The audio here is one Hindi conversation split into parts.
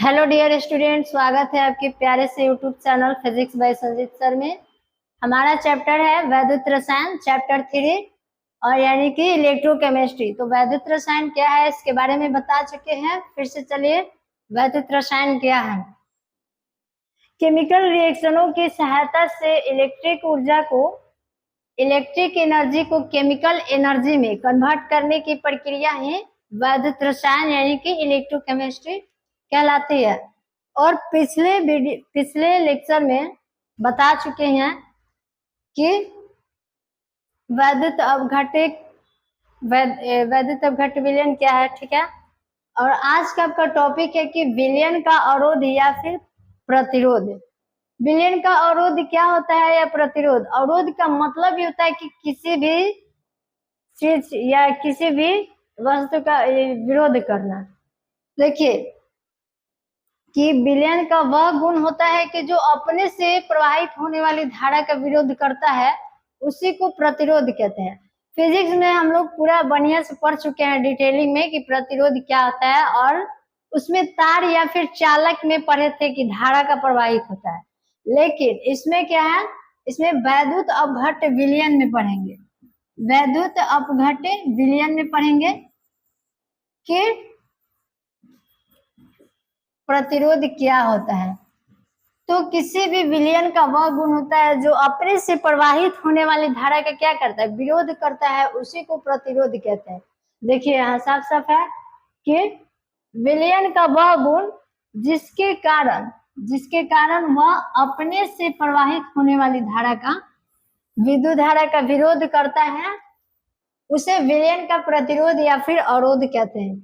हेलो डियर स्टूडेंट, स्वागत है आपके प्यारे से YouTube channel physics bye Sanjeet sir में। हमारा चैप्टर है वैद्युत रसायन, चैप्टर 3 और यानी कि इलेक्ट्रोकेमिस्ट्री। तो वैद्युत रसायन क्या है इसके बारे में बता चुके हैं। फिर से चलिए, वैद्युत रसायन क्या है। केमिकल रिएक्शनों की सहायता से इलेक्ट्रिक एनर्जी को केमिकल एनर्जी में कन्वर्ट करने की प्रक्रिया ही वैद्युत रसायन यानी कि इलेक्ट्रोकेमिस्ट्री कहलाती है। और पिछले लेक्चर में बता चुके हैं कि वैद्युत अपघट्ट विलयन क्या है, ठीक है। और आज का आपका टॉपिक है कि विलयन का अवरोध या फिर प्रतिरोध। विलयन का अवरोध क्या होता है या प्रतिरोध। अवरोध का मतलब ये होता है कि किसी भी चीज या किसी भी वस्तु का विरोध करना। देखिए कि विलयन का वह गुण होता है कि जो अपने से प्रवाहित होने वाली धारा का विरोध करता है, उसी को प्रतिरोध कहते हैं। फिजिक्स में हम लोग पूरा बढ़िया से पढ़ चुके हैं डिटेलिंग में कि प्रतिरोध क्या होता है, और उसमें तार या फिर चालक में पढ़े थे कि धारा का प्रवाहित होता है। लेकिन इसमें क्या है, इसमें वैद्युत अपघट्ट विलयन में पढ़ेंगे। वैद्युत अपघट्ट विलयन में पढ़ेंगे कि प्रतिरोध क्या होता है। तो किसी भी विलयन का वह गुण होता है जो अपने से प्रवाहित होने वाली धारा का क्या करता है, विरोध करता है, उसी को प्रतिरोध कहते हैं। देखिए यहाँ साफ साफ है कि विलयन का वह गुण जिसके कारण वह अपने से प्रवाहित होने वाली धारा का, विद्युत धारा का विरोध करता है, उसे विलयन का प्रतिरोध या फिर अवरोध कहते हैं।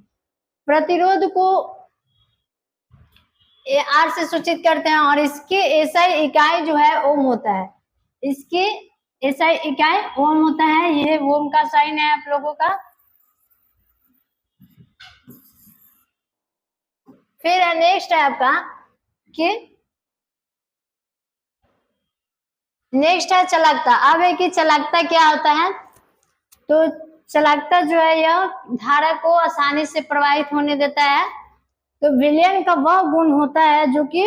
प्रतिरोध को आर से सूचित करते हैं और इसकी एसआई इकाई जो है ओम होता है। इसकी एसआई इकाई ओम होता है। ये ओम का साइन है आप लोगों का। फिर नेक्स्ट है आपका कि नेक्स्ट है चालकता। अब है कि चालकता क्या होता है। तो चालकता जो है यह धारा को आसानी से प्रवाहित होने देता है। तो विलयन का वह गुण होता है जो कि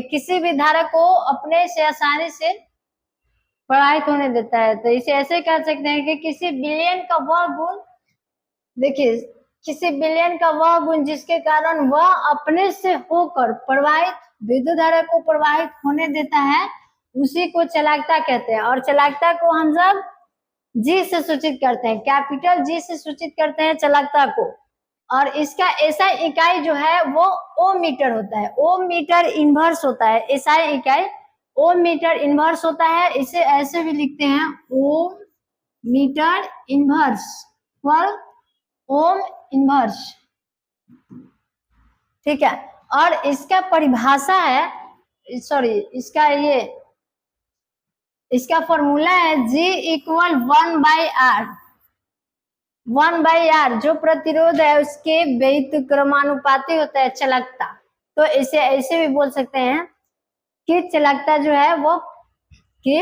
किसी भी धारा को अपने से आसानी से प्रवाहित होने देता है। तो इसे ऐसे कह सकते हैं कि किसी विलयन का वह गुण, देखिए किसी विलयन का वह गुण जिसके कारण वह अपने से होकर प्रवाहित विद्युत धारा को प्रवाहित होने देता है, उसी को चालकता कहते हैं। और चालकता को हम सब जी से सूचित करते हैं, कैपिटल जी से सूचित करते हैं चालकता को। और इसका एसआई इकाई जो है वो ओम मीटर होता है। ओम मीटर इनवर्स होता है। एसआई इकाई ओम मीटर इनवर्स होता है। इसे ऐसे भी लिखते हैं ओम मीटर इनवर्स पर ओम इनवर्स, ठीक है। और इसका परिभाषा है, इसका फॉर्मूला है G इक्वल 1/R। 1/R जो प्रतिरोध है उसके व्युत्क्रमानुपाती होता है चालकता। तो इसे ऐसे भी बोल सकते हैं कि चालकता जो है वो कि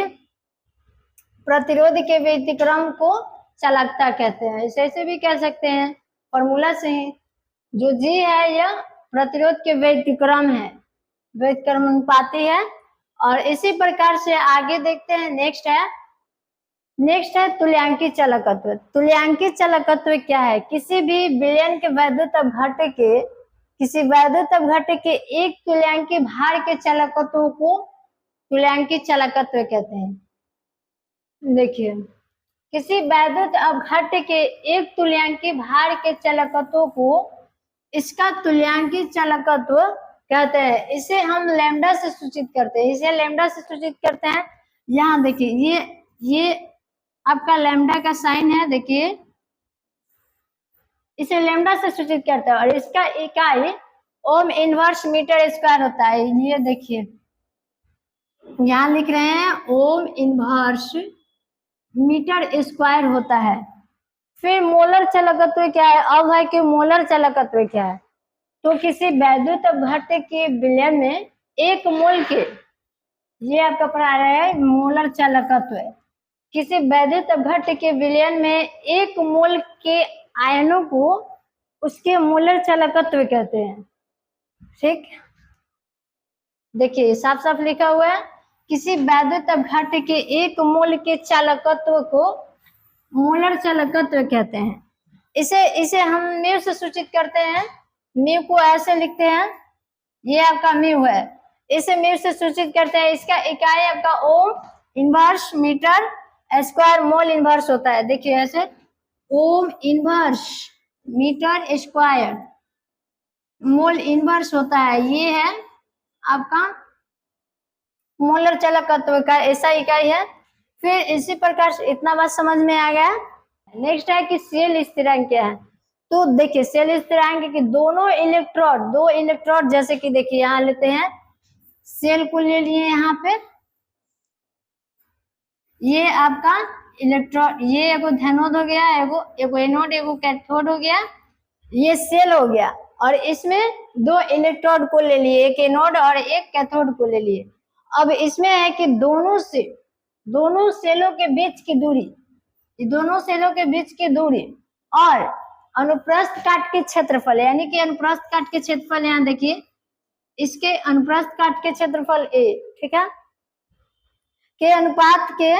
प्रतिरोध के व्युत्क्रम को चालकता कहते हैं। इसे ऐसे भी कह सकते हैं फॉर्मूला से ही। जो G है यह प्रतिरोध के व्युत्क्रम है, व्युत्क्रमानुपाती है। और इसी प्रकार से आगे देखते हैं। नेक्स्ट है तुल्यांकी चालकत्व। तुल्यांकी चालकत्व क्या है। किसी भी विलयन के वैद्युत अपघट्ट के एक तुल्यांकी भार के चालकत्व को तुल्यांकी चालकत्व कहते हैं। देखिए किसी वैद्युत अपघट्ट के एक तुल्यांकी भार के चालकत्व को इसका तुल्यांकी चालकत्व कहते हैं। इसे हम लैम्डा से सूचित करते हैं। यहाँ देखिए ये आपका लैम्डा का साइन है। देखिए इसे लैम्डा से सूचित करते हैं और इसका इकाई ओम इनवर्स मीटर स्क्वायर होता है। ये देखिए यहाँ लिख रहे हैं ओम इनवर्स मीटर स्क्वायर होता है। फिर मोलर चालकत्व क्या है। अब है कि मोलर चालकत्व क्या है। तो किसी वैद्युत अपघट्ट के विलयन में एक मोल के, ये आपका पढ़ा रहे हैं मोलर चालकत्व। किसी वैद्युत अपघट्ट के विलयन में एक मोल के आयनों को उसके मोलर चालकत्व कहते हैं, ठीक। देखिए साफ साफ लिखा हुआ है, किसी वैद्युत घट के एक मोल के चालकत्व को मोलर चालकत्व कहते हैं। इसे हम म्यू से सूचित करते हैं। म्यू को ऐसे लिखते हैं, ये आपका म्यू है, इसे म्यू से सूचित करते हैं। इसका इकाई आपका ohm inverse metre square mole inverse होता है। देखिए ऐसे ohm inverse metre square mole inverse होता है। ये है आपका मोलर चालकत्व का ऐसा इकाई है। फिर इसी प्रकार से इतना बात समझ में आ गया। नेक्स्ट है कि शेल स्थिरांक क्या है। तो देखिए शेल स्थिरांक कि दो इलेक्ट्रोड जैसे कि देखिए यहाँ लेते हैं, शेल को ले लिए यहाँ पे, ये आपका इलेक्ट्रोड, ये एगो धैनोड हो गया, एगो एनोड, एगो कैथोड हो गया, ये शेल हो गया। और इसमें दो इलेक्ट्रोड को ले लिए, एक एनोड और एक कैथोड को ले लिए। अब इसमें है कि दोनों सेलों के बीच की दूरी, दोनों सेलों के बीच की दूरी और अनुप्रस्थ काट के क्षेत्रफल, यानी कि अनुप्रस्थ काट के क्षेत्रफल यहाँ देखिए, इसके अनुप्रस्थ काट के क्षेत्रफल ए, ठीक है, के अनुपात के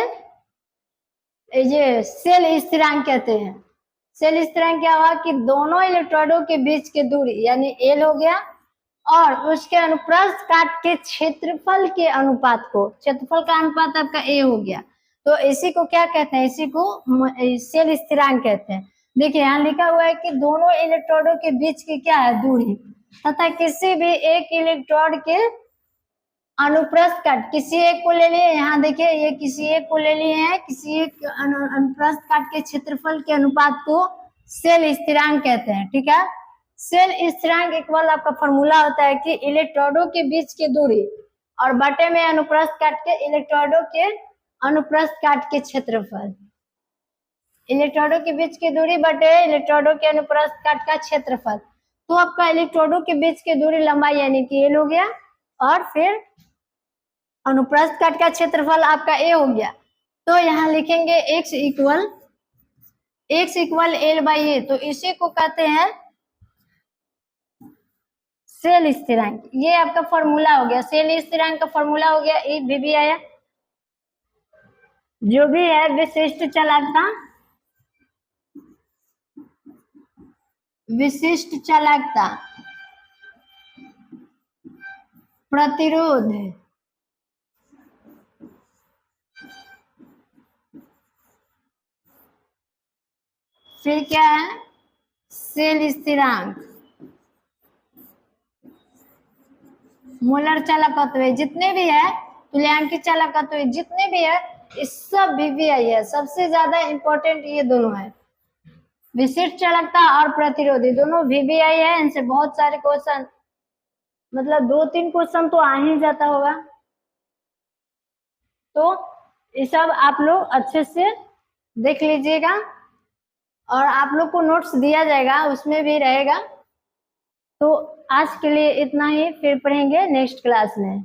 ये शेल स्थिरांक कहते हैं। शेल स्थिरांक क्या हुआ कि दोनों इलेक्ट्रोडों के बीच की दूरी यानी एल हो गया और उसके अनुप्रस्थ काट के क्षेत्रफल के अनुपात को, क्षेत्रफल का अनुपात आपका ए हो गया। तो इसी को क्या कहते हैं, इसी को शेल स्थिरांक कहते हैं। देखिए यहाँ लिखा हुआ है कि दोनों इलेक्ट्रोडों के बीच की क्या है दूरी, तथा किसी भी एक इलेक्ट्रोड के अनुप्रस्थ काट, किसी एक को ले लिए, यहाँ देखिए ये किसी एक को ले लिए हैं, किसी एक अनुप्रस्थ काट के क्षेत्रफल के अनुपात को शेल स्थिरांक कहते हैं। ठीक है, शेल स्थिरांक इक्वल आपका फॉर्मूला होता है कि इलेक्ट्रोडों के बीच की दूरी और बटे में अनुप्रस्थ काट के इलेक्ट्रोडों के अनुप्रस्थ काट के क्षेत्रफल, इलेक्ट्रोडों के बीच की दूरी बटे इलेक्ट्रोडों के अनुप्रस्थ काट का क्षेत्रफल। तो आपका इलेक्ट्रोडों के बीच की दूरी लंबाई यानी कि एल हो गया और फिर अनुप्रस्थ काट का क्षेत्रफल आपका ए हो गया। तो यहाँ लिखेंगे x इक्वल एल बाई ए, तो इसी को कहते हैं शेल स्थिरांक। ये आपका फॉर्मूला हो गया, शेल स्थिरांक का फॉर्मूला हो गया ए भी आया। जो भी है विशिष्ट चालकता प्रतिरोध फिर क्या है शेल स्थिरांक, मोलर चालकत्व, जितने भी है तुल्यांकित चालकत्व जितने भी है इस सब वीवीआई है। सबसे ज्यादा इंपॉर्टेंट ये दोनों है, विशिष्ट चालकता और प्रतिरोधी, दोनों वीवीआई है। इनसे बहुत सारे क्वेश्चन, मतलब 2-3 क्वेश्चन तो आ ही जाता होगा। तो ये सब आप लोग अच्छे से देख लीजिएगा और आप लोग को नोट्स दिया जाएगा, उसमें भी रहेगा। तो आज के लिए इतना ही, फिर पढ़ेंगे नेक्स्ट क्लास में।